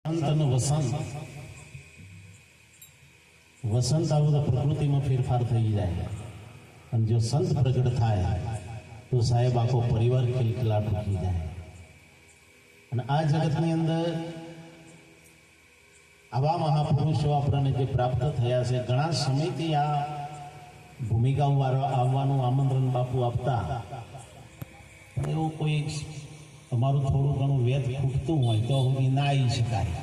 સંતનું વસંત વસંત આવું તો પ્રકૃતિમાં ફેરફાર થઈ જાય અને જો સંત પ્રગટ થાય તો સાહેબ આખો પરિવાર ખિલખિલાટ ઉઠી જાય. અને આ જગતની અંદર આવા મહાપુરુષો આપણને જે પ્રાપ્ત થયા છે, ઘણા સમયથી આ ભૂમિકાઓ આવવાનું આમંત્રણ બાપુ આપતા, એવું કોઈ અમારું થોડું ઘણું વેદ ખૂટતું હોય તો ના આવી શકાય.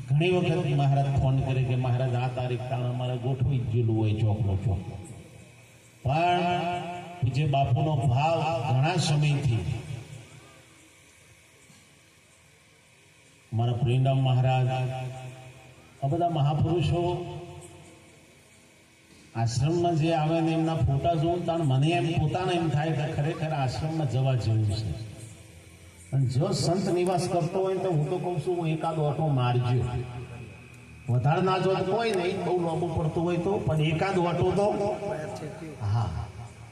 ઘણી વખત મહારાજ ફોન કરે કે મહારાજ આ તારીખ તાણ અમારે ગોઠવી જ ગયેલું હોય ચોકનો ચોક. પણ જે બાપુનો ભાવ ઘણા સમયથી મારા પ્રેમરામ મહારાજ, આ બધા મહાપુરુષો આશ્રમમાં જે આવે ને એમના ફોટા જોઉં તાણ મને એમ પોતાને એમ થાય કે ખરેખર આશ્રમમાં જવા જેવું છે. અને જો સંત નિવાસ કરતો હોય તો હું તો કહું છું એકાદો ઓટો મારજો. વધારે ના જો કોઈ નહીં, બહુ લાંબુ પડતું હોય તો, પણ એકાદ ઓટો તો હા.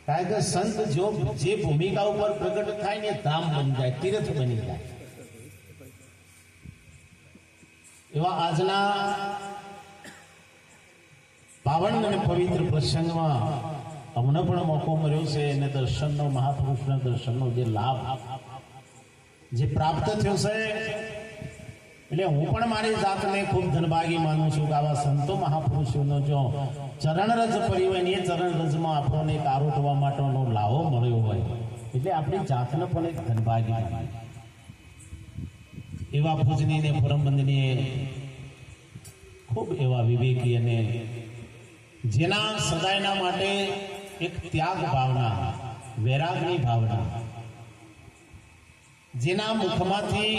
કારણ કે સંત જો જે ભૂમિકા ઉપર પ્રગટ થાય ને ધામ બની જાય, તીર્થ બની જાય. એવા આજના પાવન અને પવિત્ર પ્રસંગમાં અમને પણ મોકો મળ્યો છે અને દર્શનનો, મહાપુરુષના દર્શનનો જે લાભ જે પ્રાપ્ત થયો છે, એટલે હું પણ મારી જાતને ખૂબ ધનભાગી માનું છું કે આવા સંતો મહાપુરુષોનો જો ચરણરજ પડી હોય ને એ ચરણરજમાં આપણને એક આરોટવા માટેનો લાવો મળ્યો હોય એટલે આપણી જાતને પણ એક ધનભાગી માની. એવા પૂજનીય ને પરમબંધનીય, ખૂબ એવા વિવેકી અને જેના સદાયના માટે એક ત્યાગ ભાવના, વૈરાગની ભાવના, જેના મુખમાંથી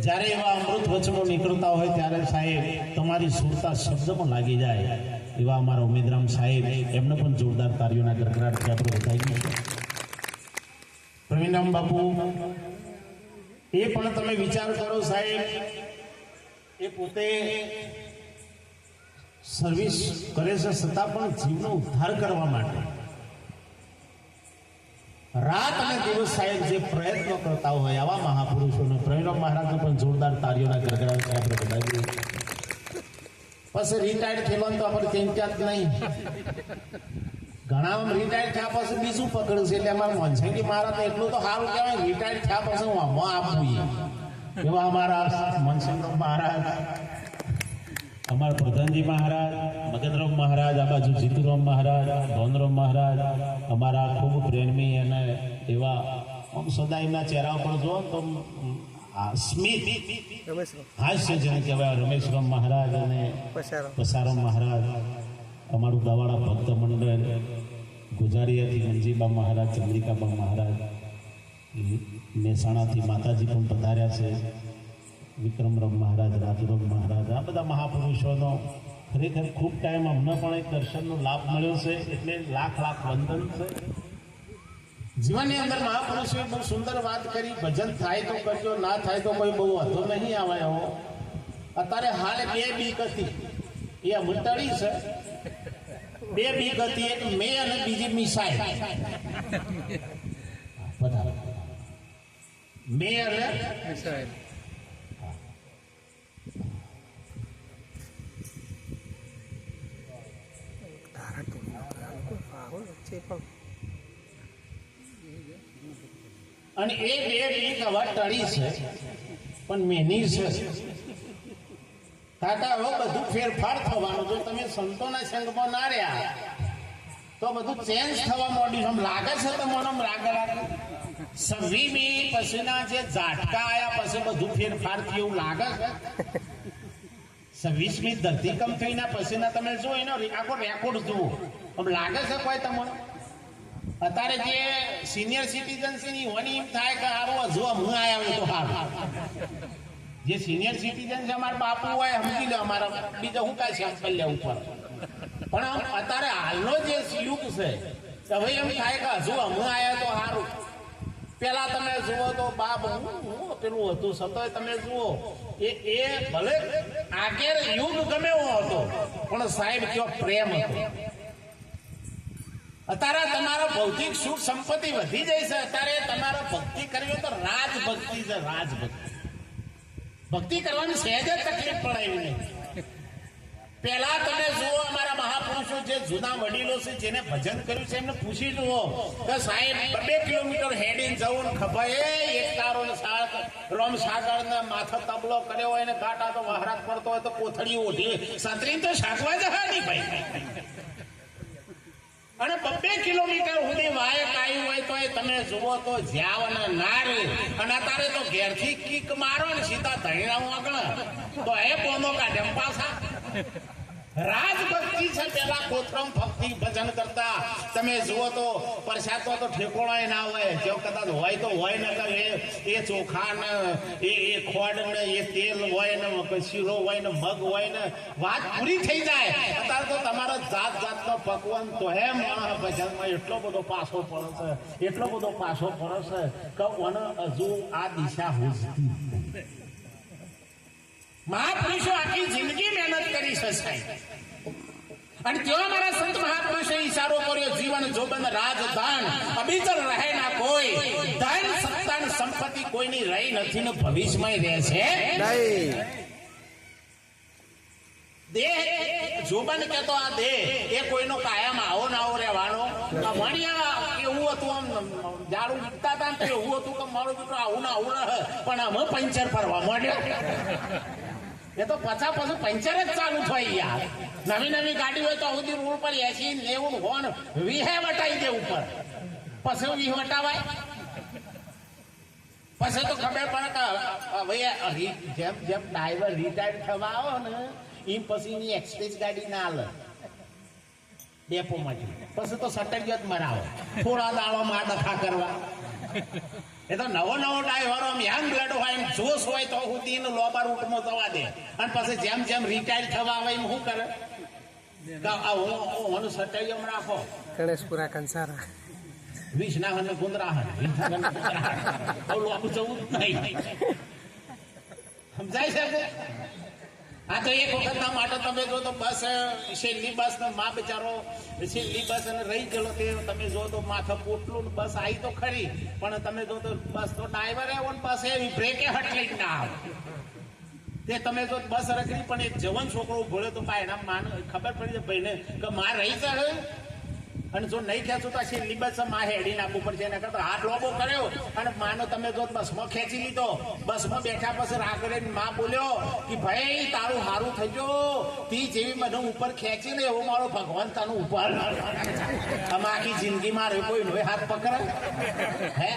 જ્યારે એવા અમૃત વચનો નીકળતા હોય ત્યારે સાહેબ તમારી સુરતા શબ્દમાં લાગી જાય એવા અમારા ઉમેદરામ સાહેબ, એમને પણ જોરદાર તાળીઓના ગડગડાટથી આપણે વધાવી. પ્રવીણરામ બાપુ એ પણ તમે વિચાર કરો સાહેબ, એ પોતે સર્વિસ કરે છે છતાં પણ જીવનો ઉદ્ધાર કરવા માટે રાત અને દિવસ સાહેબ જે પ્રયત્નો કરતા હોય આવા મહાપુરુષોને પ્રવીણરામ મહારાજને પણ જોરદાર તાળીઓના ગડગડાટથી આપણે વધાવીએ. પછી રિટાયર્ડ થયેલો તો આપણે ચિંતા જ નહીં. ઘણા રિટાયર્ડ થયા પછી બીજું પકડ્યું છે એટલે અમારા મનસંગી મહારાજ એટલું તો સારું કહેવાય, રિટાયર્ડ થયા પછી હું આમાં આપવું એવા અમારા મનસંગી મહારાજ, અમારા પ્રધાનજી મહારાજ, મગનરામ મહારાજ, આ બાજુ જીતુરામ મહારાજ, ભવનરામ મહારાજ, અમારા ખૂબ પ્રેમી અને એવા આમ સદા એમના ચહેરા પર જો તો સ્મિત હાસ્ય જેને કહેવાય રમેશરામ મહારાજ અને પસારામ મહારાજ, અમારું દવાડા ભક્ત મંડળ ગુજારીયાથી મંજીબા મહારાજ, ચંદ્રિકાબા મહારાજ, મહેસાણાથી માતાજી પણ પધાર્યા છે, વિક્રમરામ મહારાજ, રાજુરામ મહારાજ, આ બધા મહાપુરુષોનો ખરેખર ખૂબ ટાઈમ અમને પણ એક દર્શનનો લાભ મળ્યો છે એટલે લાખ લાખ વંદન છે. જીવનની અંદર મહાપુરુષોએ બહુ સુંદર વાત કરી, ભજન થાય તો કરજો, ના થાય તો કોઈ બહુ હતો નહીં આવે એવો. અત્યારે હાલ બે બીક હતી એ અમટળી છે, બે બીક હતી, એક મે અને બીજી મિસાઇલ. મે અને મિસાઇલ અને એ બે બીક હવે ટળી છે પણ મેની છે. કાકા હવે બધું ફેરફાર થવાનું, જો તમે સંતોના સંગમાં ના રહ્યા તો બધું ચેન્જ થવા માંડ્યું. આમ લાગે છે તમને લાગે 26મી પછીના જે ઝાટકા આવ્યા પછી બધું ફેરફાર થયું એવું લાગે છે. 26મી ધરતીકંપ થઈના પછીના તમે જો એનો આખો રેકોર્ડ જુઓ, આમ લાગે છે કોઈ તમને? અત્યારે જે સિનિયર સિટીઝન છે ની હોની એમ થાય કે સારું હજુ હું આવ્યા હોય તો સારું. જે સિનિયર સિટીઝન છે અમારા બાપુ હોય સમજી લે, અમારા બીજા હું કાંઈ છે કલ્યા ઉપર. પણ અત્યારે હાલનો જે યુગ છે હવે એમ થાય કે હજુ હું આવ્યા તો સારું. પેલા તમે જુઓ તો બાપ હું પેલું હતું છતાંય તમે જુઓ એ ભલે આગળ યુગ ગમે એવો હતો પણ સાહેબ કયો પ્રેમ હતો. અત્યારે તમારો ભૌતિક સુખ સંપત્તિ વધી જાય છે, અત્યારે તમારો ભક્તિ કરવી તો રાજભક્તિ છે, રાજભક્તિ. ભક્તિ કરવાની સહેજ જ તકલીફ પડે એવી નહીં. પેલા તમે જુઓ અમારા મહાપુરુષો જે જૂના વડીલો છે જેને ભજન કર્યું છે એમને પૂછી જુઓ કે સાહેબ 2 કિલોમીટર હેડીને જવું ખભાએ એક તારો રોમ સાગર ને માથે તબલો કર્યો હોય ને કાંટા તો વહરાત પડતો હોય તો કોથળી ઓઢી સંતરી તો શાકવા જવા નહીં ભાઈ. અને 2 કિલોમીટર સુધી વાયક આવ્યું હોય તો તમે જુઓ તો જ્યાવ અને નારે અને અત્યારે તો ઘેરથી કીક મારો ને સીધા ધણીરાવું આગળ તો એ બોનો કાઢે પાછા. રાજભક્તિ છે પેલા કોતરમ ભક્તિ ભજન કરતા તમે જુઓ તો પ્રસાદ તો ઠેકોણા ના હોય જો કદાચ હોય તો હોય ને એ ચોખા ને એ ખોડ ને એ તેલ હોય ને શીરો હોય ને મગ હોય ને વાત પૂરી થઈ જાય. અત્યારે તો તમારા જાત જાતનો પકવાન તો હે માણસ ભજનમાં એટલો બધો પાછો પડે છે એટલો બધો પાછો પડે છે કે મને હજુ આ દિશા હોતી. મહાપુરુષો આખી જિંદગી મહેનત કરી છે સાહેબ. અને તેઓ અમારા સંત મહાપુરુષે ઈશારો કર્યો જીવન જોબન રાજધાન અબીચર રહે ના કોઈ ધન સત્તા ને સંપત્તિ કોઈની રહી નથી ને ભવિષ્યમાં રહેશે નહીં. દેહ જોબન કે તો આ દેહ એ કોઈનો કાયમ આવો ના આવો રહેવાનો. ભણ્યા એવું હતું આમ ઝાડુ વિકતા હતા ને એવું હતું કે મારું દીકરો આવું ના આવું રહે પણ અમે પંચર ફરવા માંડ્યો. એ તો પછી પંચર જ ચાલુ થાય યાર. નવી નવી ગાડી હોય તો સુધી રોડ પર 80 90 હોન 20 વટાઈ દે ઉપર પછી 20 વટાવાય પછી તો ખબર પડે કે ભાઈ જેમ જેમ ડ્રાઈવર રિટાયર થવા આવો ને એમ પછી એક્સપ્રેસ ગાડી ના હાલે ડેપો માંથી પછી તો સટરિયો જ મરાવે થોડા દાળોમાં ડખા કરવા. એ તો નવો ડ્રાઈવર આમ યંગ બ્લડ હોય એમ જોશ હોય તો સુધી લોબા રૂટમાં જવા દે અને પછી જેમ જેમ રિટાયર થવા આવે એમ શું કરે હું સટરિયો રાખો ગણેશપુરા કંસારા 20 ના હને ગુંદરાહન લોબુ જવું જ નહીં. સમજાય છે? આ તો એક વખતના માટે તમે જો તો બસ છેલ્લી બસ માં બિચારો છેલ્લી બસ અને રહી ગયેલો તે તમે જો તો માથા પોટલું બસ આવી તો ખરી પણ તમે જો તો બસ તો ડ્રાઈવર આવ્યો ને બસ એવી બ્રેકે હટલી ના આવે તે તમે જો બસ રખડી પણ એક જવાન છોકરો ભોળ્યો તો એના માન ખબર પડી જાય ભાઈને કે માં રહી જાય અને જો નહીં ખેંચું તો છેલ્લી બસ માં હેડી નાખવું પડશે એના કરતા હાથ લોબો કર્યો અને માનો તમે જો બસમાં ખેંચી લીધો બસમાં બેઠા પછી રાહ કરીને માં બોલ્યો કે ભાઈ તારું સારું થઈ ગયો તી જેવી મને ઉપર ખેંચી ને એવો મારો ભગવાન તને ઉપર આમાં આખી જિંદગીમાં કોઈ નો હાથ પકડે હે.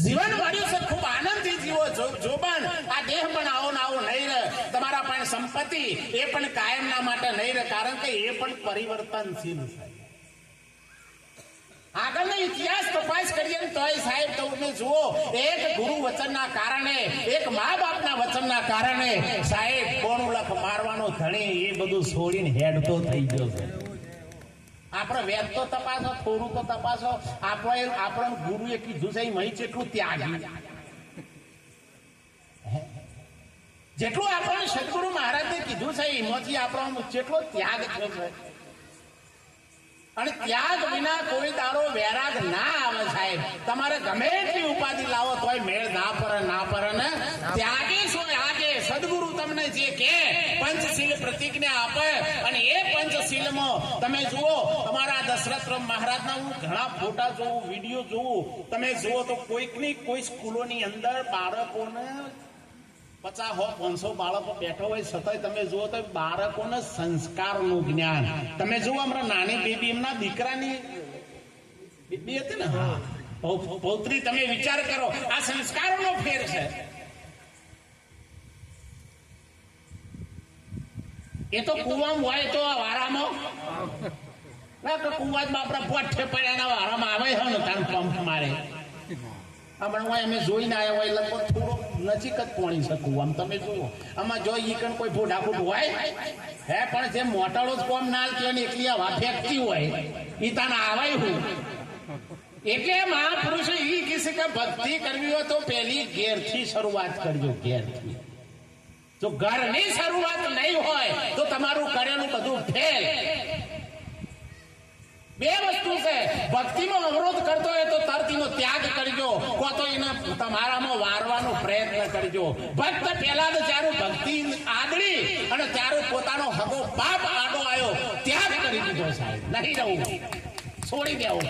જીવન મળ્યું છે ખૂબ આનંદથી જીવો જોબન આ દેહ પણ આવો ને આવો નહીં રહે. તમારા પણ સંપત્તિ એ પણ કાયમના માટે નહીં રહે કારણ કે એ પણ પરિવર્તનશીલ છે. આગળનો ઇતિહાસ તપાસ કરીએ ને તોય સાહેબ તમે જુઓ એક ગુરુ વચનના કારણે એક મા બાપના વચનના કારણે સાહેબ કોનું લખ મારવાનો ધણી એ બધું છોડીને હેડતો થઈ ગયો છે. આપણે વેદ તો તપાસો થોડું તો તપાસો આપણે ગુરુએ કીધું છે મહી જેટલું ત્યાગી જેટલું આપણને સદગુરુ મહારાજે કીધું છે એમાંથી આપણો જેટલો ત્યાગ થયો છે. અને ત્યાગ વિના કોઈ દાડો વૈરાગ ના આવે સાહેબ. તમારે ગમે એટલી ઉપાધિ લાવો તોય મેળ ના પડે ને ત્યાગી શું આગે સદગુરુ તમને જે કે પંચશીલ પ્રતિજ્ઞા આપે અને એ પંચશીલમાં તમે જુઓ અમારા દશરથ મહારાજના હું ઘણા ફોટા જોઉં વિડીયો જોઉં તમે જુઓ તો કોઈકની કોઈ સ્કૂલોની અંદર બાળકોને 50-500 બાળકો બેઠો હોય છતાંય તમે જુઓ તો બાળકોને સંસ્કારનું જ્ઞાન તમે જુઓ હમણાં નાની બેબી એમના દીકરાની બેબી હતી ને પૌત્રી તમે વિચાર કરો આ સંસ્કારોનો ફેર છે. એ તો કુવામાં હોય તો વારામાં કુવા બાપરા પોઠે પડ્યા વારામાં આવે છે ને તાર પંપ મારે હમણાં અમે જોઈને આવ્યા હોય લગભગ થોડો નજીક જ પોણી શકું આમ તમે જુઓ આમાં જો ઈકણ કોઈ ફોટાફૂટ હોય હે પણ જે મોટાળો જ કોમ ના હાલતી હોય એકલી હવા ફેંકતી હોય એ તાને આવાય હું એટલે મહાપુરુષો એ કહેશે કે ભક્તિ કરવી હોય તો પહેલી ઘેરથી શરૂઆત કરજો. ઘેરથી જો ઘરની શરૂઆત નહીં હોય તો તમારું કરેલું બધું ફેલ. બે વસ્તુ છે, ભક્તિમાં અવરોધ કરતો હોય તો તરત એનો ત્યાગ કરજો, કો તો એને તમારામાં વારવાનો પ્રયત્ન કરજો. ભક્ત પહેલા તો જ્યારે ભક્તિ આદરી અને ત્યારે પોતાનો હગો બાપ આડો આવ્યો ત્યાગ કરી દીધો સાહેબ. નહીં રહું, છોડી દેવું.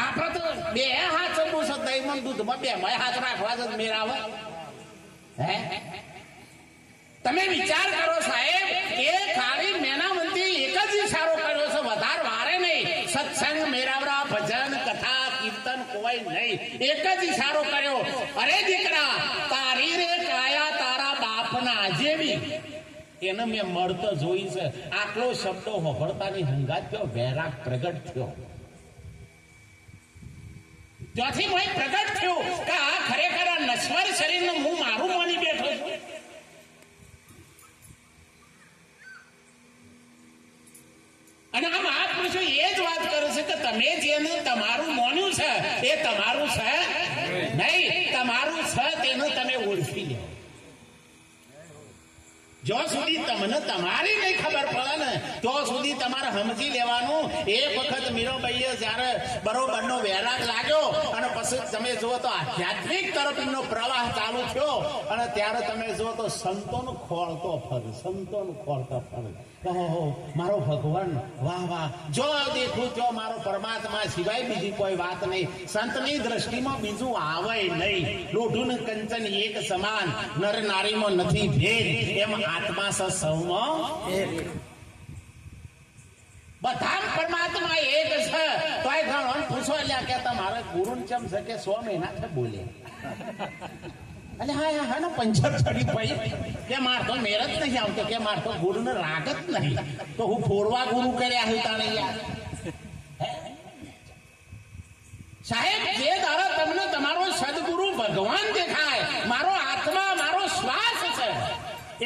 આપણે તો બે હાથ ચમુસ દહીં દૂધમાં બે હાથ રાખવા જ મેળાવે. હે તમે વિચાર કરો સાહેબ, એ ખાલી મેનામંતી એક જ ઈશારો કર્યો છે, વધારે વારે નહીં. સત્સંગ, મેરાવડા, ભજન, કથા, કીર્તન કોઈ નહીં. એક જ ઈશારો કર્યો, અરે દીકરા તારી રે કાયા તારા બાપના જેવી. એને મેં મળતો જોઈ છે. આટલો શબ્દો હોભળતાની હંગાત થયો, વૈરાગ પ્રગટ થયો. ત્યાંથી હું પ્રગટ થયું કે આ ખરેખર આ નશ્વર શરીરનું હું મારું માની બેઠો છું. અને આ મહાપુરુષો એ જ વાત કરે છે કે તમે જેને તમારું માન્યું છે એ તમારું છે નહીં, તમારું છે તેનું તમે ઓળખી લો. જ્યાં સુધી તમને તમારી નહીં ખબર પડે ને ત્યાં સુધી તમારે સમજી લેવાનું. એક વખત મીરાબાઈએ જયારે બરોબરનો વૈરાગ લાગ્યો અને પછી તમે જુઓ તો આધ્યાત્મિક તરફ એમનો પ્રવાહ ચાલુ થયો અને ત્યારે તમે જુઓ તો સંતોનું ખોળતો ફર, સંતોનું ખોળતો ફર. ઓહો મારો ભગવાન, વાહ વાહ, જો દેખું જો મારો પરમાત્મા સિવાય બીજી કોઈ વાત નહીં. સંતની દ્રષ્ટિમાં બીજું આવે નહીં. લોઢું ને કંચન એક સમાન, નર નારીમાં નથી ભેદ, એમ આત્મા સૌમાં બધા પરમાત્મા એક છે. તો એ ઘણો પૂછો એટલે કે તમારે ગુરુ ચમ છે કે 100 મહિના છે બોલે. અલે હા હા ને પંચર ચડી પડી કે માર તો મેર જ નહીં આવતો, કે માર તો ગુરુ ને રાગ જ નહીં, તો હું ફોરવા ગુરુ કર્યા હતા નહીં યાર. સાહેબ જે દાડા તમને તમારો સદગુરુ ભગવાન દેખાય, મારો આત્મા મારો શ્વાસ છે,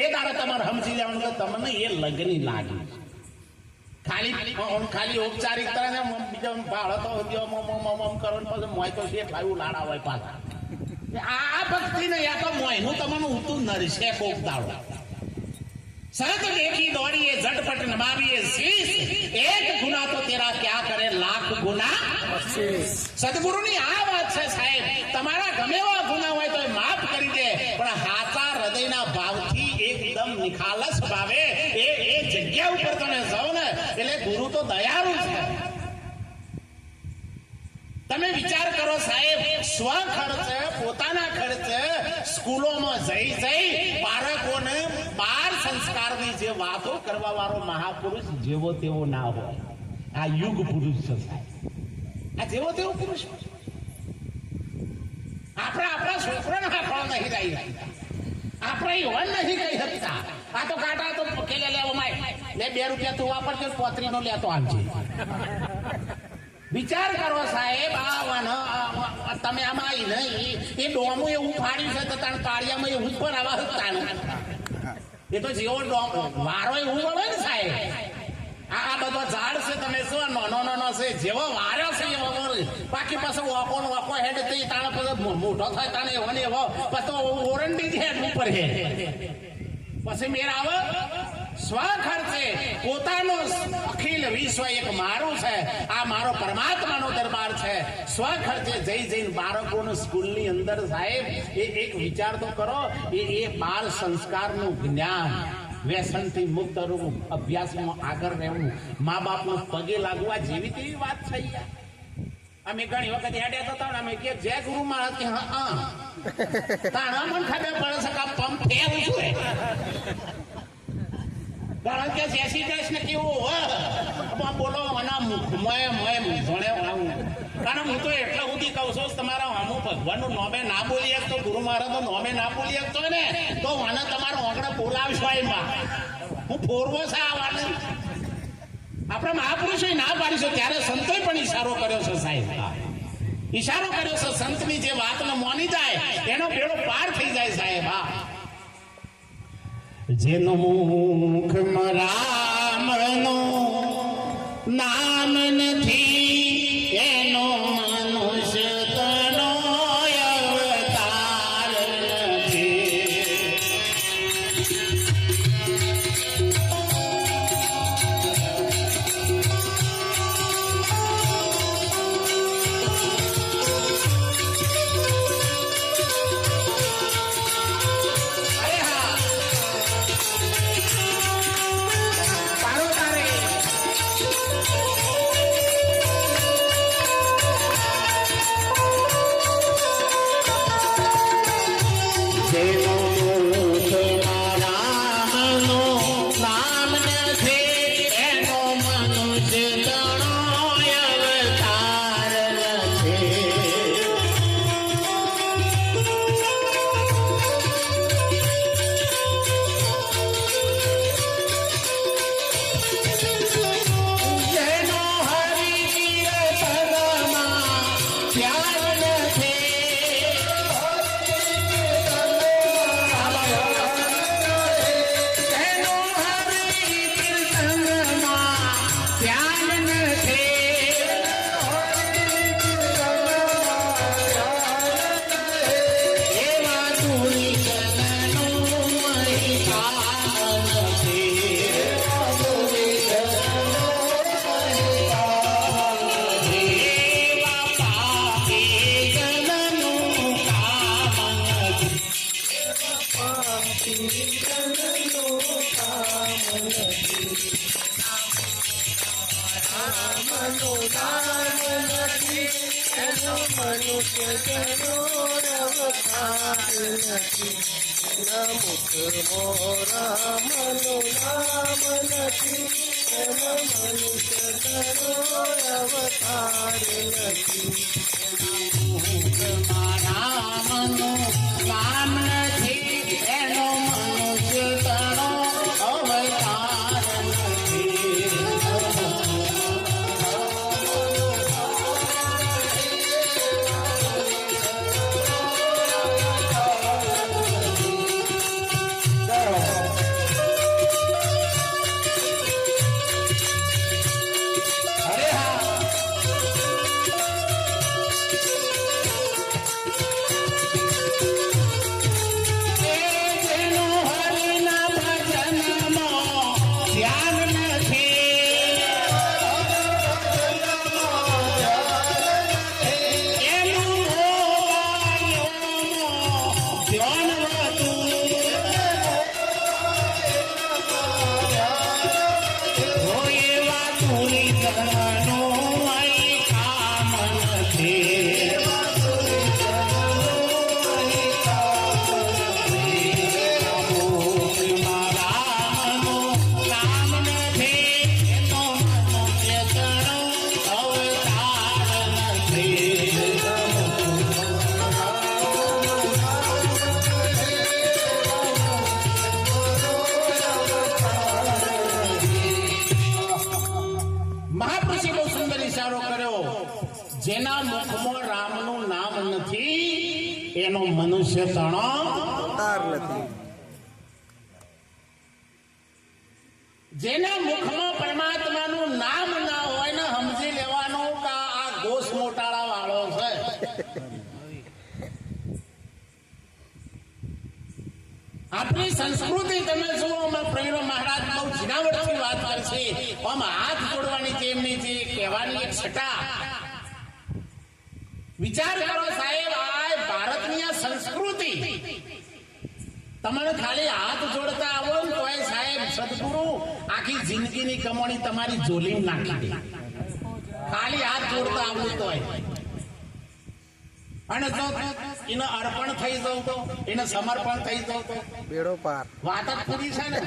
એ દાડા તમારે સમજી લેવાનું કે તમને એ લગની લાગી. ખાલી ઔપચારિકતા ને બીજો ભાડો તો કરો પછી મોય તો શેઠ આવ્યું લાડા હોય પાછા. આ ભક્તિ ને યા તો મોયનું તમને ઉતું નરશે કોક દાડો. સરત દેખી દોડીએ ઝટપટ નમાવીએ શીશ, એક ગુના તો તેરા ક્યાં કરે લાખ ગુના. સદગુરુની આ વાત છે સાહેબ, તમારા ગમે એવા ગુના હોય તો માફ કરી દે, પણ હાચા હૃદયના ભાવથી એકદમ નિખાલસ ભાવે એ જગ્યા ઉપર તમે જાઓ ને એટલે ગુરુ તો દયાળુ છે. તમે વિચાર કરો સાહેબ, સ્વ ખર્ચે પોતાના ખર્ચે સ્કૂલોમાં જઈ બાળકોને 12 સંસ્કારની જે વાતો કરવા વાળો મહાપુરુષ જેવો તેવો ના હોય. આ યુગ પુરુષ છે સાહેબ, આ જેવો તેવો પુરુષ. આપણે આપણા છોકરાને હાથવા નહીં રહી, આપણે યુવાન નહીં કહી શકતા. આ તો કાંટા તો કેલે લેવો માય લે 2 રૂપિયા તું વાપરજો, 35 નો લેતો આવજે. વિચાર કરો સાહેબ, તમે આમાં આવીને એ ડોમું એવું ફાડ્યું છે તો તાણ કાળિયામાં એવું જ પર આવા. એ તો જેવો વારો એવું વળે ને સાહેબ. આ બધો ઝાડ છે તમે શું નાનો છે, જેવો વાર્યો છે એવો વળે. બાકી પછી વાકો હેડ થઈ તાણે પછી મોટો થાય તાણે એવો ને એવો પછી ઓરંડી હેડ ઉપર હેડ પછી મેર આવે. સ્વ ખર્ચે પોતાનો અખિલ વિશ્વ એક મારું છે, આ મારો પરમાત્માનો દરબાર છે. સ્વ ખર્ચે જઈને બાળકોને સ્કૂલની અંદર સાહેબ એક વિચાર તો કરો, એ બાળ સંસ્કારનું જ્ઞાન, વ્યસનથી મુક્ત રહેવું, અભ્યાસમાં આગળ રહેવું, મા બાપનું પગે લાગવા જેવી તેવી વાત છે. અમે ઘણી વખત હેડ્યા હતા અમે કે જય ગુરુ મહારાજ કે હા તાણા મને ખબર પડે છે કે પંપ ફેરું છું. કારણ કે જેસી દેશ ને કેવું બોલો કારણ હું તો એટલા સુધી કહું છું, તમારા હું ભગવાનનું નોમે ના બોલી શકતો, ગુરુ મહારાજ નું નોમે ના બોલી શકતો ને તો મને તમારો આંકડા બોલાવશો એમાં હું ફોરવો છે. આ વાત આપણે મહાપુરુષો ના પાડીશું ત્યારે સંતોએ પણ ઈશારો કર્યો છે સાહેબ, ઈશારો કર્યો છે. સંતની જે વાતને માની જાય એનો બેડો પાર થઈ જાય સાહેબ. હા, જેનો મુખ રામનો નામ નથી એનો મનુષ્ય તનો અવતાર નથી. રામનું નામ નથી એનો મનુષ્ય તણો અવતાર નથી. જેના મુખમાં રામનું નામ નથી એનો મનુષ્ય તણો તાર નથી. જેના મુખમાં પરમાત્માનું નામ ના હોય ને સમજી લેવાનું કે આ ઘોષ મોટાળા વાળો છે. આપણી સંસ્કૃતિ તમે જુઓ, પ્રવીણ મહારાજ બહુ ઝીણાવટથી વાત કરશે. આમ હાથ જોડવાની જેમની જે કહેવાની એક છટા. વિચાર કરો સાહેબ, આ ભારતની આ સંસ્કૃતિ તમને ખાલી હાથ જોડતા આવો ને તોય સાહેબ સદગુરુ આખી જિંદગીની કમાણી તમારી જોલી નાખી દે. ખાલી હાથ જોડતા આવડું તોય. અને જો એને અર્પણ થઈ જવું તો, એને સમર્પણ થઈ જવું તો બેડો પાર. વાત જ પૂરી છે ને.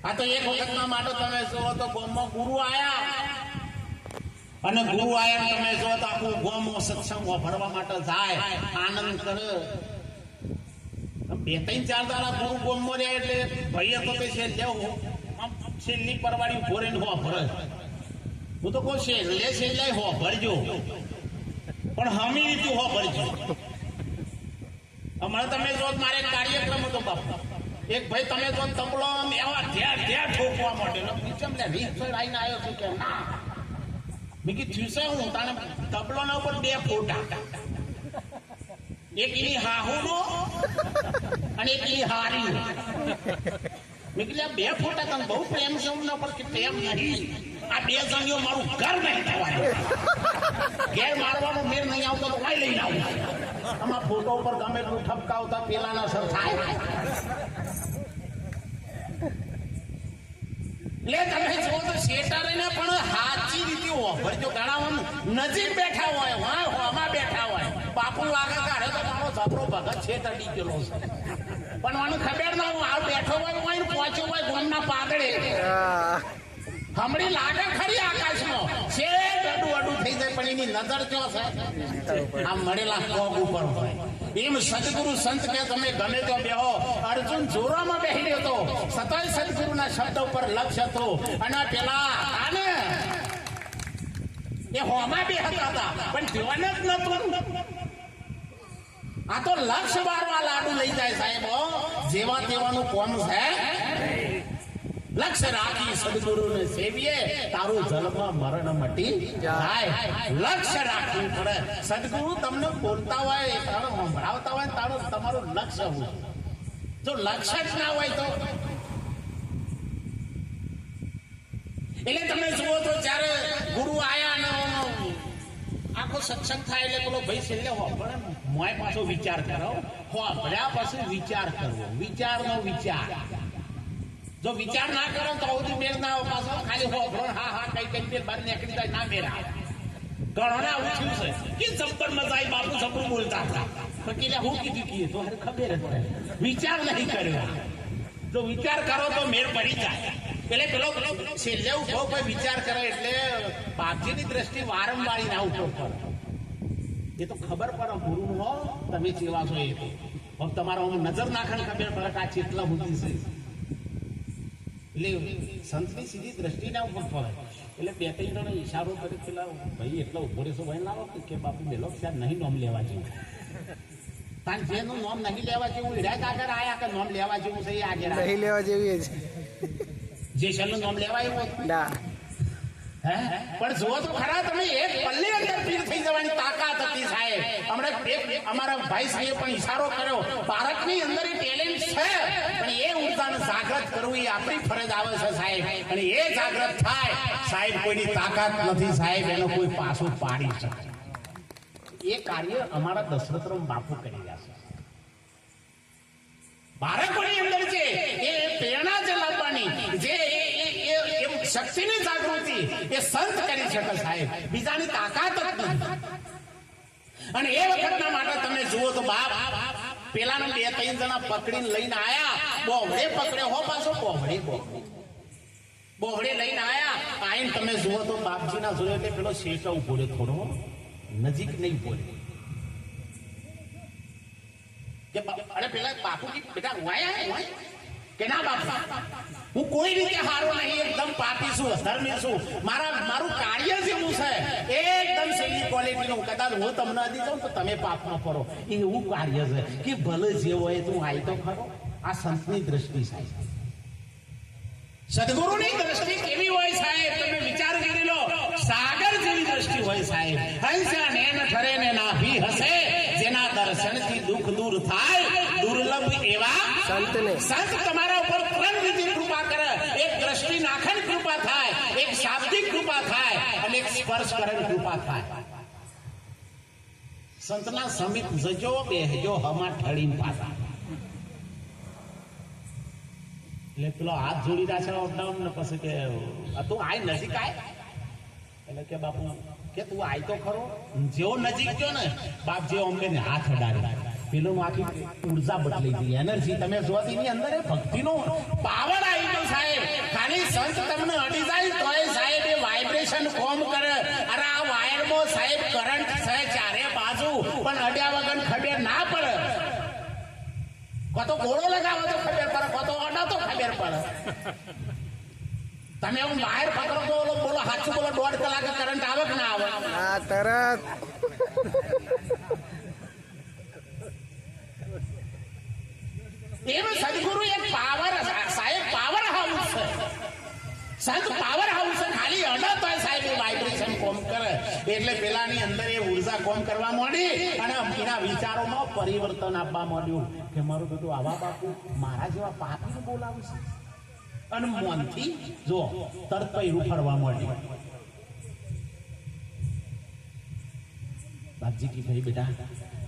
આ તો એક વખતના માટે તમે જુઓ તો ગામમાં ગુરુ આયા, અને ગુરુ આયા તમે જો તો આખું ગામ સત્સંગ ભરવા માટે જાય, આનંદ કરે. 2-3-4 દાડા ગુરુ ગામમાં રહ્યા એટલે ભાઈએ તો તે છેલ્લી પરવાડી ભોરે ને હો ભરે. હું તો કહું છેલ્લે હો ભરજો, પણ હમી રીતે હો ભરજો. હમણાં તમે જો મારે કાર્યક્રમ હતો બાપા, એક ભાઈ તમે જો તબલો એવા ધ્યા ઠોકવા માટે આવીને આવ્યો છું કે ના. મેં કીધું છે હું તાને તબલોના ઉપર 2 ફોટા, એક એની હાહુનો અને એક એની હારીનો. મેં કીધું 2 ફોટા તને બહુ પ્રેમ છે એમના પર કે પ્રેમ નહીં, આ 2 જણીઓ મારું ઘર નહીં થવાનું. ઘેર મારવાનો મેર નહીં આવતો તો કઈ લઈને આવું. આમાં ફોટો ઉપર ગમે એટલું ઠપકાવતા પેલાના સર થાય. એટલે તમે જો તો શેટારીને પણ સાચી રીતે વાપરજો. ઘણા નજીક બેઠા હોય, હોમાં બેઠા હોય, બાપુ વાગે કાઢે તો મારો છોકરો ભગત છે તડી ગયેલો છે, પણ મને ખબર ના હું આ બેઠો હોય પહોંચ્યો હોય ગોમના પાદળે. હમણી લાગે ખરી આકાશમાં છે અડું થઈ જાય, પણ એની નજર ક્યાં છે આ મળેલા કોગ ઉપર હોય. એમ સદગુરુ સંત કે તમે ગમે તો બેહો. અર્જુન જોરામાં બેહી રહ્યો હતો, સતોય સદગુરુના શબ્દ ઉપર લક્ષ્ય હતો. અને પેલા આને એ હોમાં બે હતા પણ જીવન જ નતું. આ તો લક્ષ્ય બારવા લાડુ લઈ જાય સાહેબ. જેવા તેવાનું કોમ છે. લક્ષ્ય રાખી સદગુરુને સેવીએ, તારું જન્મ મરણ મટી જાય. લક્ષ્ય રાખવું પડે. સદગુરુ તમને બોલતા હોય, સંભળાવતા હોય, તમારું લક્ષ્ય હોય. જો લક્ષ્ય જ ના હોય તો એટલે તમે જુઓ તો જયારે ગુરુ આયા ને આખો સત્સંગ થાય એટલે પેલો ભાઈ છેલ્લે હો પણ મોય પાછો વિચાર કરો હો ભર્યા પછી વિચાર કરવો વિચારનો વિચાર જો વિચાર ના કરો તો સૌથી મેળ ના આવે પાછો ખાલી હો ભરો હા હા કઈ કઈ પેલ બહાર નીકળી જાય ના મેળા ઘણોને આવું થયું છે કે જબ્બર મજા આવી બાપુ જબ્બર બોલતા હતા પણ કે હું કીધું કીએ તો ખબર જ પડે વિચાર નહીં કર્યો જો વિચાર કરો તો મેળ પડી જાય પેલે પેલો છેલ્લે ઉભો કોઈ વિચાર કરે એટલે બાપજીની દ્રષ્ટિ વારંવાર ના ઉઠો કરો એ તો ખબર પડે ગુરુ હો તમે જેવા છો એ તો હવે તમારો નજર નાખે ખબર પડે કે આ ચેટલા બુદ્ધિ છે એટલે સંતની સીધી દ્રષ્ટિ ના ઉપર પડે એટલે બે ત્રણ જણો ઈશારો કરે પેલા ભાઈ એટલો ઉભો રહેશો ભાઈ લાવો કે બાપુ મેલો સાહેબ નહીં નોમ લેવા જેવું તાન જેનું નોમ નહીં લેવા જેવું હિડાયત આગળ આયા કે નોમ લેવા જેવું છે એ આગળ નહીં લેવા જેવી છે જે શેનું નામ લેવાય એવું ના હે પણ જુઓ તો ખરા તમે એક પલ્લે અંદર પીર થઈ જવાની તાકાત હતી સાહેબ હમણાં એક અમારા ભાઈ સાહેબ પણ ઈશારો કર્યો ભારતની અંદર એ ટેલેન્ટ છે પણ એ ઉર્જાને જાગૃત કરવું એ આપણી ફરજ આવે છે સાહેબ અને એ જાગૃત થાય સાહેબ કોઈની તાકાત નથી સાહેબ એનો કોઈ પાછું પાડી શકે એ કાર્ય અમારા દશરથરામ બાપુ કરી રહ્યા છે બાળકોની અંદર છે એ પ્રેરણા જે લાવવાની જે શક્તિની જાગૃતિ એ સંત કરી શકે સાહેબ બીજાની તાકાત જ નથી અને એ વખતના માટે તમે જુઓ તો બાપ પેલાના બે ત્રણ જણા પકડીને લઈને આયા બોહડે પકડે હો પાછો બોહડે લઈને આયા આઈને તમે જુઓ તો બાપજીના જોડે એટલે પેલો શેઠ ઉભો રહ્યો થોડો નજીક નહીં બોલે અરે પેલા બાપુ બેટા વાયા કે ના બાપુ હું કોઈ રીતે હારો નહીં એકદમ પાપી છું અધર્મી છું મારું કાર્ય જેવું છે એકદમ સૈનિક ક્વોલિટીનું કદાચ હું તમને આદી જાઉં તો તમે પાપમાં પડો એવું કાર્ય છે કે ભલે જે હોય તું આઈ તો ખરો આ સંતની દ્રષ્ટિ સાહેબ સદગુરુની દ્રષ્ટિ કેવી હોય સાહેબ તમે વિચાર કરી લો સાગર જેવી દ્રષ્ટિ હોય સાહેબ હંસા નેન ઠરે ને ના ભી હસે જેના દર્શનથી દુઃખ દૂર થાય દુર્લભ એવા સંત તમારા ઉપર ત્રણ રીતે કૃપા કરે એક દ્રષ્ટિ નાખન કૃપા થાય એક શાબ્દિક કૃપા થાય અને એક સ્પર્શ કરે કૃપા થાય સંતના સમિત જજો બેહજો હમા ઠળીને પાછા એટલે પેલો હાથ જોડી રહ્યા છે અપડાઉન ને પછી કે તું આય નજીક આય એટલે કે બાપુ કે તું આય તો ખરો જેવો નજીક ગયો ને બાપ જેવો અમને હાથ અડાડી પેલો આખી ઉર્જા બદલી ગઈ એનર્જી તમે જોતી ની અંદર એ ભક્તિનો પાવર આવી ગયો સાહેબ ખાલી સંત તમને અડી જાય તોય સાહેબ એ વાઇબ્રેશન ફોર્મ કરે અરે આ વાયરમાં સાહેબ કરંટ છે ચારે બાજુ પણ અડ્યા વગર ખબર ના પડે કતો ઘોડો લગાવો તો ખબર પડે કતો અડા તો ખબર પડે તમે હું બહાર પકડો તો બોલો સાચું બોલો 1.5 કલાકે કરંટ આવે કે ના આવે આ તરત એનો સદગુરુ એક પાવર સાહેબ પાવર હાઉસ છે સંત પાવર હાઉસ છે ખાલી અડત હોય સાહેબ એ વાઇબ્રેશન કોમ કરે એટલે પેલાની અંદર એ ઉર્જા કોમ કરવા માંડી અને એના વિચારોમાં પરિવર્તન આપવા માંડ્યું કે મારું બધું આવા બાપુ મારા જેવા પાપીને બોલાવું છે અને મનથી જો તરત પૈરું ફરવા માંડ્યું બાપજી કી ભાઈ બેટા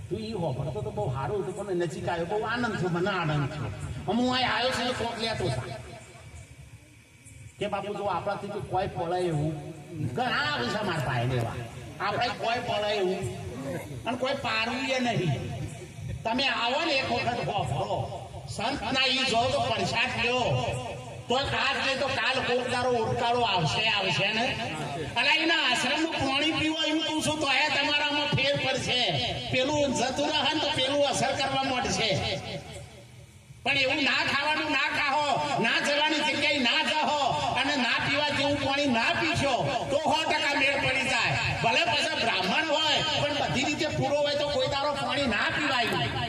તું ઈ હોભળતો તો બહુ સારું હતું પણ નજીક આવ્યો બહુ આનંદ થયો મને આનંદ થયો હું અહીં આવ્યો છે કોક લેતો કે બાપુ જો આપણાથી તો કોઈ પડાય એવું ઘણા પૈસા માર પાસે લેવા આપણે કોઈ પડાય એવું અને કોઈ પારવું નહીં તમે આવો ને એક વખત હોભળો સંત ના ઈ જો તો પરસાદ લ્યો તો આજ નહીં તો કાલ કોકદારો ઉડકારો આવશે ને અને એના આશ્રમનું પાણી પીવો એમ કહું છું તો એ તમારામાં ફેર પડશે પેલું જતું રહે તો પેલું અસર કરવા માંડશે પણ એવું ના ખાવાનું ના ખાઓ ના જવાની જગ્યાએ ના જાઓ અને ના પીવા જેવું પાણી ના પીશો તો 100% મેળ પડી જાય ભલે પછી બ્રાહ્મણ હોય પણ બધી રીતે પૂરો હોય તો કોઈ દારો પાણી ના પીવાય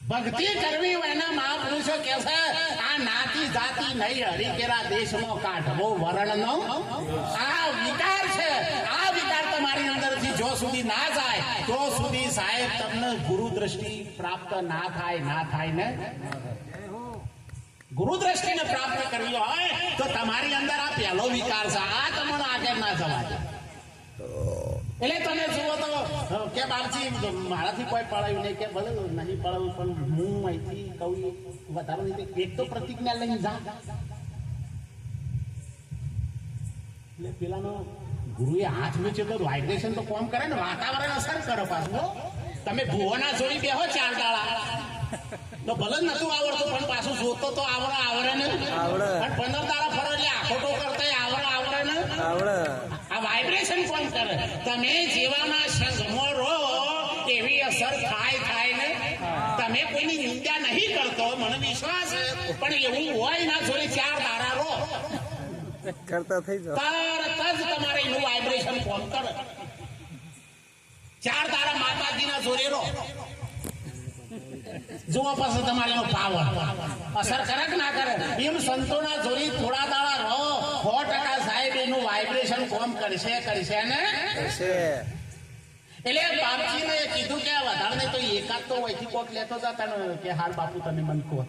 ભક્તિ કરવી હોય એના મહાપુરુષો કે છે આ નાતી જાતિ નહીં હરિકેરા દેશમાં કાઢવો વર્ણનો આ વિકાર છે આ વિકાર તમારી અંદરથી જો સુધી ના જાય તો સુધી સાહેબ તમને ગુરુ દ્રષ્ટિ પ્રાપ્ત ના થાય ને ગુરુ દ્રષ્ટિને પ્રાપ્ત કરવી હોય તો તમારી અંદર આ પહેલો વિકાર છે, આ તમને આગળ ના જવા દે. એટલે તમે જુઓ તો કે બાપજી મારાથી કોઈ પડાયું નહીં, કે ભલે નહીં પડાયું પણ હું અહીંથી કહું વધારે નહીં, એક તો પ્રતિજ્ઞા લઈને જા. એટલે પેલાનો ગુરુએ હાથ મૂક્યો તો વાઇબ્રેશન તો કોમ કરે ને, વાતાવરણ અસર કરે પાછું. તમે ભુવોના જોઈ બેહો 4 દાડા તો ભલે નતું આવડતું પણ પાછું જોતો તો આવડે ને, આવડે. અને 15 દાડા ફરો એટલે આખોટો કરતા આવડે ને. આવડે. આ વાઇબ્રેશન કોમ કરે. તમે જેવાના સંગમાં રહો એવી અસર થાય ને. તમે કોઈની નિંદા નહીં કરતો મને વિશ્વાસ છે, પણ એવું હોય ના જોડે 4 દાડા રહો કરતા થઈ જાવ તરત જ તમારે એનું વાઇબ્રેશન કોમ કરે. 4 દાડા માતાજીના જોડે રહો, જુઓ પછી તમારે એનો પાવર અસર કરે કે ના કરે. એમ સંતોના જોડી થોડા દાડા રહો, 100% સાહેબ એનું વાઇબ્રેશન કોમ કરશે ને. એટલે બાપજીને કીધું કે વધારે નહીં તો એકાદ તો વહીથી કોક લેતો જતા ને કે હાર બાપુ તમે મન કહો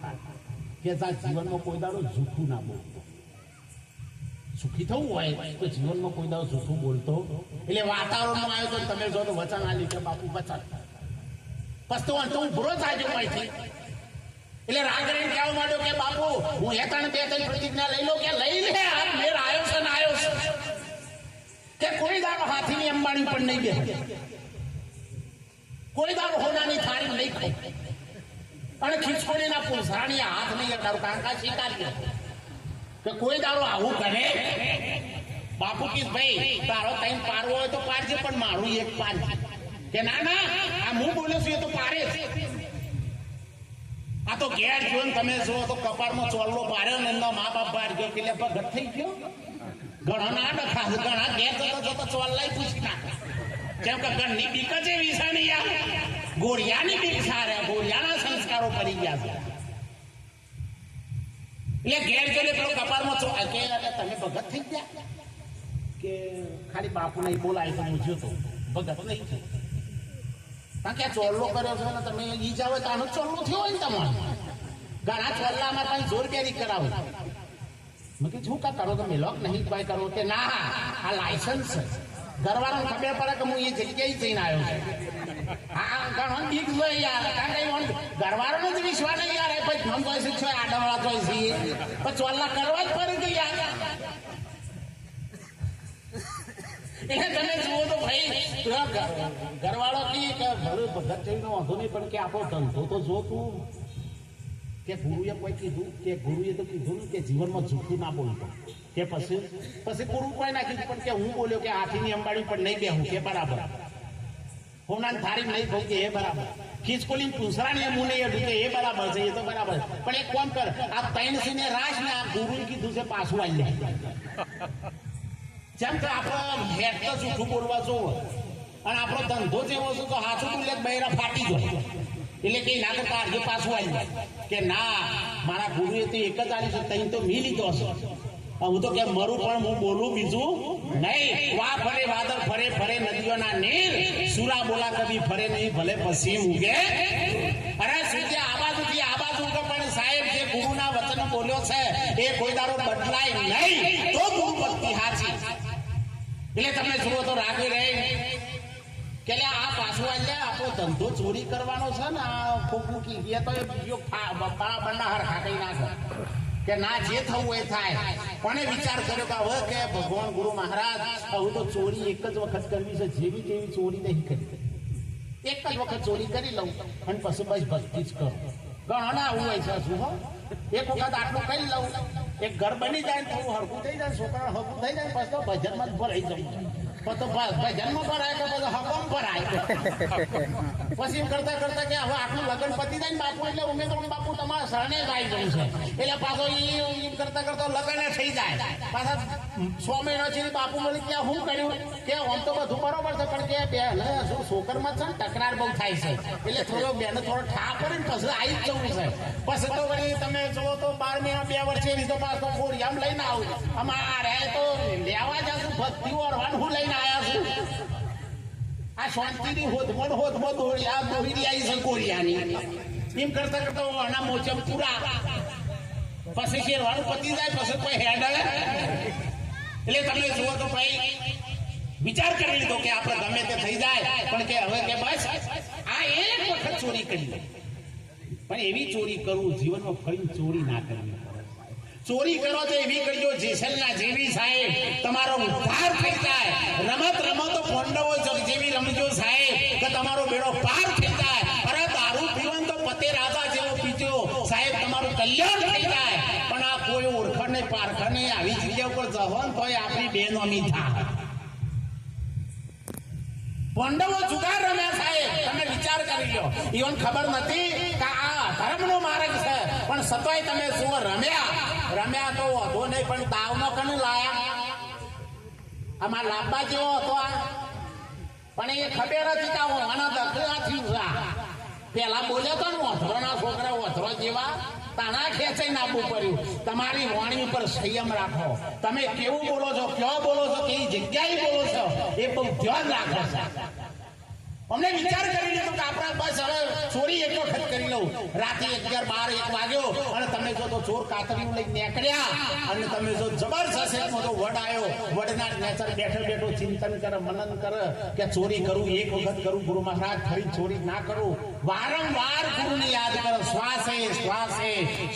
કે જીવનમાં કોઈ દાડો જૂઠું ના બોલતો. સુખી થવું હોય તો જીવનમાં કોઈ દાડો જૂઠું બોલતો. એટલે વાતાવરણમાં આવ્યો તો તમે જો તો વચન આલ્યું કે બાપુ વચન પસ્તો તો ઉભરો થાય અહીંથી. એટલે રાગડીને કહેવા માંડ્યો કે બાપુ હું 2-3 પ્રતિજ્ઞા લઈ લો, કે લઈ લે મેર આવ્યો છે ને આવ્યો છે, કે કોઈ દાડો હાથીની અંબાણી પણ નહીં બે, કોઈ દાડો હોનાની થાળી નહીં ખાઈ, અને ખીચકોડીના પૂંછાણી હાથ નહીં અડાડું, કાંકા સ્વીકાર્યો કે કોઈ દાડો આવું કરે. બાપુ કીધું ભાઈ તારો 3 પારવો હોય તો પારજે, પણ મારું 1 પારજે. કે ના આ હું બોલ્યો છું એ તો પારે છે. આ તો ઘેર જો તમે જુઓ તો કપાળમાં ચોલ્લો પાડ્યો ને એમનો મા બાપ બહાર ગયો એટલે ભગત થઈ ગયો. ઘણા ના ડખા, ઘણા ઘેર જતો ચોલ્લાય પૂછી નાખે, કેમ કે ઘરની બીક જ એવી છે ને યાર. ગોળિયાની બીક સારે, ગોળિયાના સંસ્કારો કરી ગયા છે. એટલે ઘેર જોડે પેલો કપાળમાં કે તમે ભગત થઈ ગયા, કે ખાલી બાપુ નહીં બોલાય તો હું જોતો ભગત નહીં થયો. કારણ કે ચોલ્લો કર્યો છે ને તમે ઈ જાવ તો આનો ચોલ્લો થયો હોય ને તમારે. ઘણા ચોલ્લામાં કઈ જોરબેરી કરાવો. મેં કીધું શું કરો તમે લોક નહીં કોઈ કરો, કે ના આ લાયસન્સ છે. ઘરવાળાને ખબર પડે કે હું એ જગ્યાએ જઈને આવ્યો છું. હા ઘણો બીક જોઈ યાર, કારણ કે ઘરવાળાનો જ વિશ્વાસ નહીં યાર. પછી ધન જોઈ છે આડાવાળા જોઈ છીએ, પણ ચોલ્લા કરવા જ પડે કે યાર. એટલે તમે જુઓ તો ભાઈ ઘરવાળો કે ભગત જઈને વાંધો નહીં, પણ કે આપણો ધંધો તો જો તું, કે ગુરુએ કોઈ કીધું, કે ગુરુએ તો કીધું ને કે જીવનમાં જૂઠું ના બોલતો. કે પછી ગુરુ કોઈ ના કીધું, પણ કે હું બોલ્યો કે હાથીની અંબાડી પણ નહીં બેહું, કે બરાબર. હોનાની થાળી નહીં કહું, કે એ બરાબર. ખીચકોલી પૂંછરાની હું નહીં અડું, કે એ બરાબર છે, એ તો બરાબર. પણ એક કોમ કર, આ 3 સિંહ રાશ ને આ ગુરુએ કીધું છે પાછું આવી જાય. જેમ કે આપણો હેડ તો જૂઠું બોલવા જોવો, અને આપણો ધંધો જેવો છે તો હાથું બોલે બૈરા ફાટી જાય. એટલે કે ના કરતા આજે પાછું આવી જાય કે ના મારા ગુરુએ તો એક જ આલી છે, તઈ તો મી લીધો છે. હું તો કે મરું પણ હું બોલું બીજું નહીં. વા ફરે વાદળ ફરે ફરે નદીઓના નીર, સુરા બોલા કદી ફરે નહીં ભલે પશ્ચિમ ઉગે. અરે સૂર્ય આ બાજુથી આ બાજુ ઉગે, પણ સાહેબ જે ગુરુના વચન બોલ્યો છે એ કોઈ દાડો બદલાય નહીં, તો ગુરુ ભક્તિ હાચી. એટલે તમે જુઓ તો રાગી રહે કે આ પાછું આજે આપણો ધંધો ચોરી કરવાનો છે ને, આ ખોખું કી એ તો બીજો બના હરખા કઈ નાખે કે ના જે થવું એ થાય. કોને વિચાર કર્યો કે હવે કે ભગવાન ગુરુ મહારાજ હવે તો ચોરી એક જ વખત કરવી છે, જેવી તેવી ચોરી નહીં કરી, એક જ વખત ચોરી કરી લઉં અને પછી બસ ભક્તિ જ કરું. ઘણા ના આવું હોય છે શું હો, એક વખત આટલું કરી લઉં, એક ઘર બની જાય ને થોડું હરકું થઈ જાય, છોકરા હરકું થઈ જાય, પછી તો ભજનમાં જ ભરાઈ જવું. તો ભજનમાં ભરાય તો પછી હકમ ભરાય. પછી એમ કરતા કરતા કે હવે આટલું લગ્ન પતી જાય ને બાપુ, એટલે ઉમેદો બાપુ તમારા શરણે જ આવી ગયું છે. એટલે પાછો એમ કરતા કરતા લગ્ન થઈ જાય. પાછા 6 મહિના છે બાપુ બોલે કે શું કર્યું, કે આમ તો બધું બરોબર છે, પણ કે બે શું છોકરમાં છે ને તકરાર બહુ થાય છે, એટલે થોડો બેને થોડો ઠા કરે ને પછી આવી જ જવું છે. પછી તો વળી તમે જુઓ તો 12 મહિના 2 વર્ષે લીધો પાછો ગોળી આમ લઈને આવું, અમારે તો લેવા જશું ભક્તિ ઓરવાનું હું લઈને આવ્યા છું. આ શાંતિની હોદમાં દોડી આવી છે કોરિયાની. એમ કરતા કરતા આના મોચમ પૂરા પછી શેરવાનું પતી જાય પછી કોઈ હેડ એટલે તમે જુઓ તો ભાઈ વિચાર કરી લીધો કે આપણે ગમે તે થઈ જાય પણ કે હવે કે બસ આ એક વખત ચોરી કરી પણ એવી ચોરી કરવું જીવનમાં ફરી ચોરી ના કરવી. ચોરી કરો તો એવી કરજો જેસલના જેવી સાહેબ તમારો ઉદ્ધાર થઈ જાય. રમત રમતો પાંડવો જેવી રમજો સાહેબ કે તમારો બેડો પાર થઈ જાય. અરે દારૂ પીવન તો પતે રાજા જેવો પીજો સાહેબ તમારું કલ્યાણ થઈ જાય. પણ આ કોઈ ઓળખણ પારખણ આવી જગ્યા ઉપર જવાનું તો આપણી બેનોમી થાય. પાંડવો જુગાર રમ્યા સાહેબ તમે વિચાર કરી લો. ઈવન ખબર નથી કે આ ધર્મનો માર્ગ છે પણ સતોય તમે જુઓ રમ્યા તો હતો નહીં પણ દાવનો કને લાયા આમાં લાંબા જેવો હતો આ પણ એ ખબર હતી કે હું આના દખલાથી પેલા બોલ્યો તો ને ઓથરોના છોકરા ઓથરો જેવા તાણા ખેંચાઈ નાખવું પડ્યું. તમારી વાણી ઉપર સંયમ રાખો. તમે કેવું બોલો છો ક્યાં બોલો છો કેવી જગ્યાએ બોલો છો એ બહુ ધ્યાન રાખો છો. અમને વિચાર કરી લીધો કે આપણે બસ હવે ચોરી એક વખત કરી લઉં. રાતે 11, 12, 1 વાગ્યો અને તમે જો તો ચોર કાતરીઓ લઈને નીકળ્યા અને તમે જો જબરજસ્ત મોટો વડ આવ્યો. વડના નેચર બેઠો ચિંતન કરે મનન કરે કે ચોરી કરું એક વખત કરું ગુરુ મહારાજ ફરી ચોરી ના કરું. વારંવાર ગુરુને યાદ કરો. શ્વાસે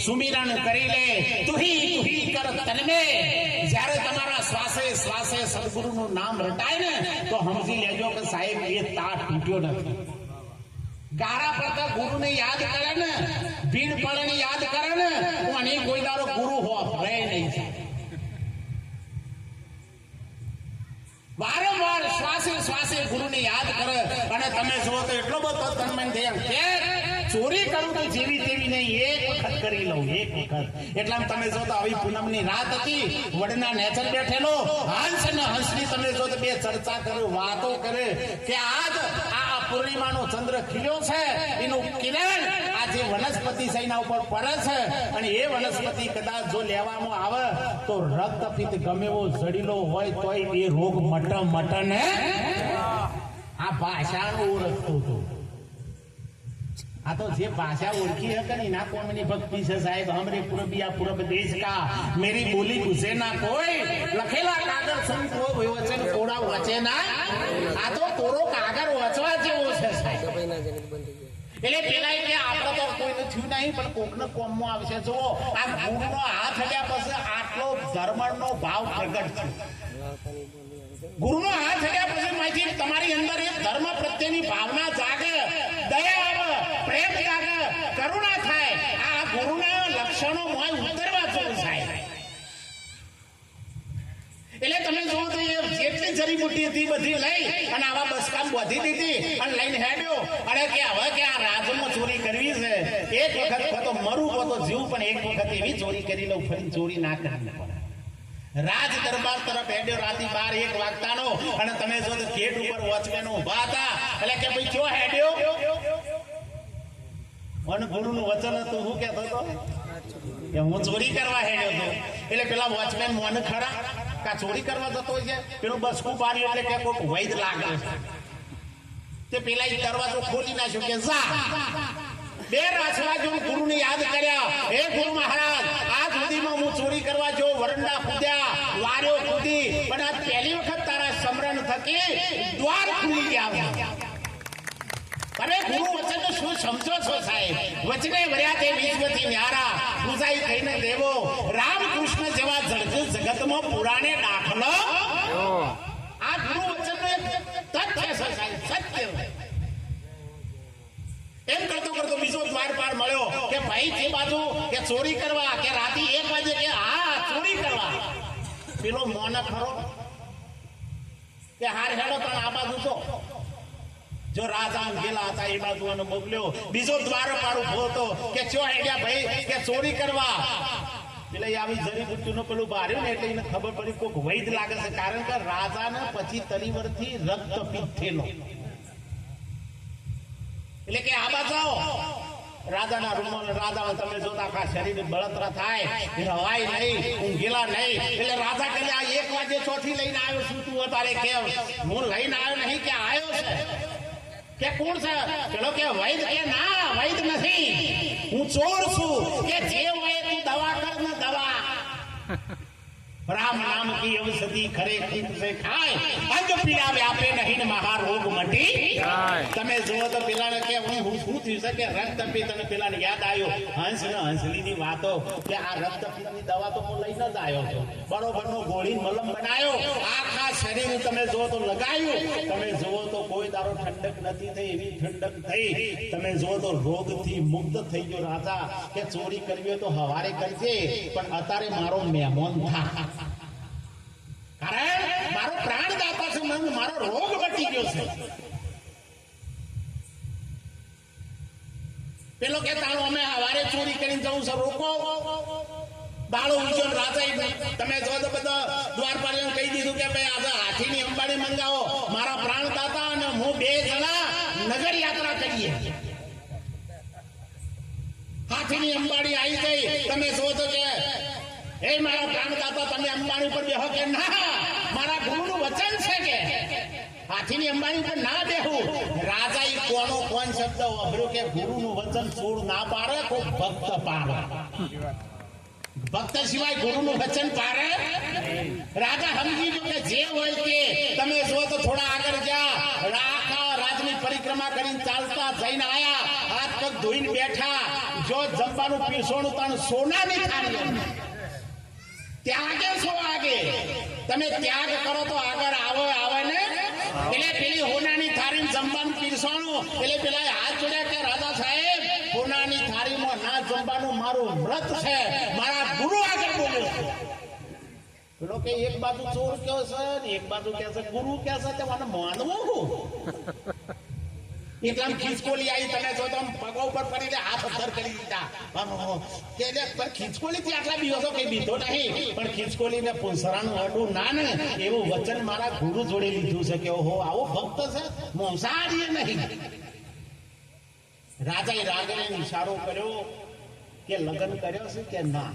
સુમિરન કરી લે તુહી કર તનમે. જ્યારે તમારા શ્વાસે સદગુરુનું નામ રટાય ને તો સમજી લેજો કે સાહેબ એ તાટ તૂટ્યો નથી. ગારા પડતા ગુરુને યાદ કરે ને ભીડ પડે યાદ કરે ને અને કોઈ દારો ગુરુ હો રહે નહીં. વારંવાર શ્વાસે ગુરુને યાદ કરે અને તમે જુઓ તો એટલો બધો તન્મન થયા કે ચોરી કરું તો જેવી તેવી નહીં એક વખત કરી લઉં એક વખત. એટલામાં તમે જો તો આવી પૂનમની રાત હતી વડના નેચર બેઠેલો હંસ અને હંસની તમે જો તો બે ચર્ચા કરે વાતો કરે કે આજ આ પૂર્ણિમાનો ચંદ્ર ખીલ્યો છે એનું કિરણ આ જે વનસ્પતિ સૈના ઉપર પડે છે અને એ વનસ્પતિ કદાચ જો લેવામાં આવે તો રક્તપિત્ત ગમે એવો જડીલો હોય તોય એ રોગ મટન આ ભાષાનું ઓળખતું હતું. આ તો જે ભાષા ઓળખી હકે ને ના કોમની ભક્તિ છે સાહેબ. હમરે પૂરબિયા પૂરબ દેશ કા મેરી બોલી ઘુસે ના કોઈ લખેલા કાગળ સુન કોઈ વચન કોડા વચે ના. આ તો કોરો કાગળ વચવા જેવો છે સાહેબ. એટલે પેલા કે આપણે તો કોઈને થયું નહીં પણ કોકને કોમમાં આવશે. જુઓ આ ગુરુનો હાથ હલ્યા પછી આટલો ધર્મનો ભાવ પ્રગટ છે. ગુરુનો હાથ હલ્યા પછી માહિતી તમારી અંદર એક ધર્મ પ્રત્યેની ભાવના જાગે, દયા આવે, પ્રેમ જાગે, કરુણા થાય. આ ગુરુના લક્ષણો મોય ઉતરવા જોઈએ સાહેબ. એટલે તમે જુઓ તો એ જેટલી જડીબુટી હતી બધી લઈ અને આવા બસકામ બાંધી દીધી અને લઈને હેડ્યો. અરે કે હવે કે આ રાજમાં ચોરી કરવી છે એક વખત તો મરું તો જીવ પણ એક વખત એવી ચોરી કરી લઉં ફરી ચોરી ના કરવી પડે. રાજ દરબાર તરફ હેડ્યો. રાતી 12, 1 વાગતાનો અને તમે જો તો ગેટ ઉપર વોચમેન ઉભા હતા. એટલે કે ભાઈ ક્યાં હેડ્યો અને ગુરુનું વચન હતું શું કહેતો હતો કે હું ચોરી કરવા હેડ્યો હતો. એટલે પેલા વોચમેન મોન ખરા કા ચોરી કરવા જતો છે. પેલું બસકું પાડ્યું એટલે કે કોઈક વૈદ લાગે તે પેલા એ દરવાજો ખોલી નાખ્યો કે જા. 2 રાછડા જો ગુરુને યાદ કર્યા. હે ગુરુ મહારાજ આ સુધીમાં હું ચોરી કરવા જો વરંડા કૂદ્યા વાર્યો કૂદી પણ આ પહેલી વખત તારા સમરણ થકી દ્વાર ખુલી ગયા. અરે ગુરુ વચન શું સમજો છો સાહેબ. વચને વર્યા તે વિશ્વથી ન્યારા પૂજાઈ થઈને દેવો રામકૃષ્ણ જેવા જગતમાં પુરાણે દાખલો. આ ગુરુ વચનનો એક તથ્ય છે સાહેબ, સત્ય. એમ કરતો બીજો દ્વાર પાર મળ્યો કે ભાઈ જે બાજુ કે ચોરી કરવા કે રાતે 1 વાગે કે હા ચોરી કરવા. પેલો મોન ખરો કે હાર હેડો પણ આ બાજુ જો રાજા ગેલા હતા એ બાજુ અને મોકલ્યો. બીજો દ્વાર પાર ઉભો હતો કે ચો હેડ્યા ભાઈ કે ચોરી કરવા. એટલે આવી જડીબુટ્ટીનું પેલું બાર્યું ને એટલે એને ખબર પડી કોઈક વૈદ લાગે છે. કારણ કે રાજાને પછી તરીવરથી રક્તપિત્ત થયેલો. એટલે કે આ બાજુ રાજાના રૂમમાં રાજા તમે જોતા આખા શરીર બળતરા થાય રવાય નહીં ઊંઘેલા નહીં. એટલે રાજા કહે આ 1 વાગે ચોથી લઈને આવ્યો છું તું તારે કેમ હું લઈને આવ્યો નહીં કે આવ્યો છે કે કોણ છે. પેલો કે વૈદ કે ના વૈદ નથી હું ચોર છું કે જે હોય તું દવા કર ને રામ નામ કી ઔષધિ ખરે કીટ સે ખાય અંગ પીડા વ્યાપે નહીં ને મહારોગ મટી જાય. તમે જુઓ તો પેલાને કે હું શું થયું છે કે રક્ત પિત્ત અને પેલાને યાદ આવ્યો હંસ ને હંસલીની વાતો કે આ રક્ત પિત્તની દવા તો હું લઈને જ આવ્યો છું બરોબરનો ગોળી મલમ બનાવ્યો આખા શરીર તમે જુઓ તો લગાવ્યું તમે જુઓ તો કોઈ દારો ઠંડક નથી થઈ એવી ઠંડક થઈ તમે જુઓ તો રોગથી મુક્ત થઈ ગયો રાજા કે ચોરી કરવી હોય તો હવારે કરજે પણ અત્યારે મારો મહેમાન થા કારણ મારો પ્રાણદાતા છે મારો રોગ મટી ગયો છે પેલો કે તારો અમે હવારે ચોરી કરીને જવું છે રોકો દાડો ઉજ્જૈન રાજા તમે જો તો બધા દ્વારપાળીઓને કહી દીધું કે ભાઈ આજે હાથીની અંબાડી મંગાવો મારા પ્રાણદાતા અને હું બે જણા નગર યાત્રા કરીએ હાથીની અંબાડી આવી ગઈ તમે જો તો કે એ મારા પ્રાણદાતા તમે અંબાણી પર બેહો કે ના મારા ગુરુનું વચન છે કે હાથીની અંબાણી પર ના બેહું રાજા ઈ કોણ શબ્દ વાપર્યો કે ગુરુનું વચન છોડ ના પાડે કોઈ ભક્ત પાડે ભક્ત સિવાય ગુરુનું વચન પાડે રાજા સમજી ગયો કે જે હોય તે તમે જો તો થોડા આગળ જા આખા રાજની પરિક્રમા કરીને ચાલતા જઈને આયા હાથ પગ ધોઈને બેઠા જો જમવાનું પીરસોણું તણ સોનાની થાળી ત્યાગે છો આગે તમે ત્યાગ કરો તો આગળ આવે ને એટલે પેલી હોનાની થાળી જમવાનું પીરસવાનું એટલે પેલા હાથ જોડ્યા કે રાજા સાહેબ હોનાની થાળીમાં ના જમવાનું મારું વ્રત છે મારા ગુરુ આગળ બોલ્યો છે પેલો કે એક બાજુ ચોર કહે છે ને એક બાજુ કહે છે ગુરુ કહે છે કે મને માનવું હું એટલામ ખીચકોલી આવી તમે જો તો પગો ઉપર પડીને હાથ અધર કરી દીધા કે પર ખીચકોલીથી આટલા દિવસો કઈ બીતો નહીં પણ ખીચકોલીને પૂંસરાનું અડું ના ને એવું વચન મારા ગુરુ જોડે લીધું છે કે ઓહો આવો ભક્ત છે મોસારીએ નહીં રાજાએ રાજાને ઈશારો કર્યો કે લગ્ન કર્યો છે કે ના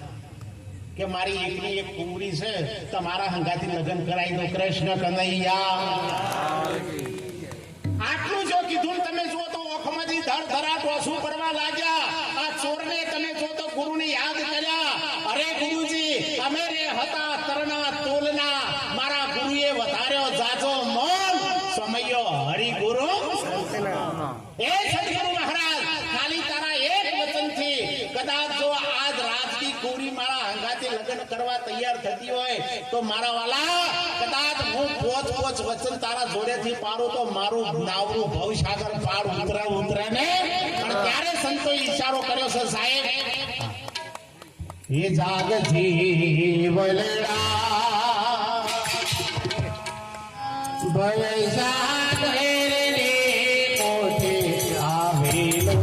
કે મારી એકની એક કુંવરી છે તમારા હંગાથી લગ્ન કરાવી દો કૃષ્ણ કનૈયા આટલું જો કીધું તમે જો તો ઓખમાંથી ધરધરાટ ઓછું કરવા લાગ્યા આ ચોરને તમે જો તો ગુરુને યાદ કર્યા અરે ગુરુજી અમે રે હતા તરના તોલના મારા ગુરુએ વધાર્યો જાજો મોન સમયો હરિ ગુરુ એ સદગુરુ મહારાજ ખાલી તારા એક વચનથી કદાચ જો આજ રાજની કુંવરી મારા હંગાથી લગ્ન કરવા તૈયાર થતી હોય તો મારા વાલા કદાચ હું પોચ વચન તારા જોડેથી પાડું તો મારું નાવરું ભવસાગર પાર ઉતરે ને અને ત્યારે સંતો ઈશારો કર્યો છે સાહેબ એ જાગથી વલડા ભવસાગર રે મોઢે આવેલું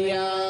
કનૈયા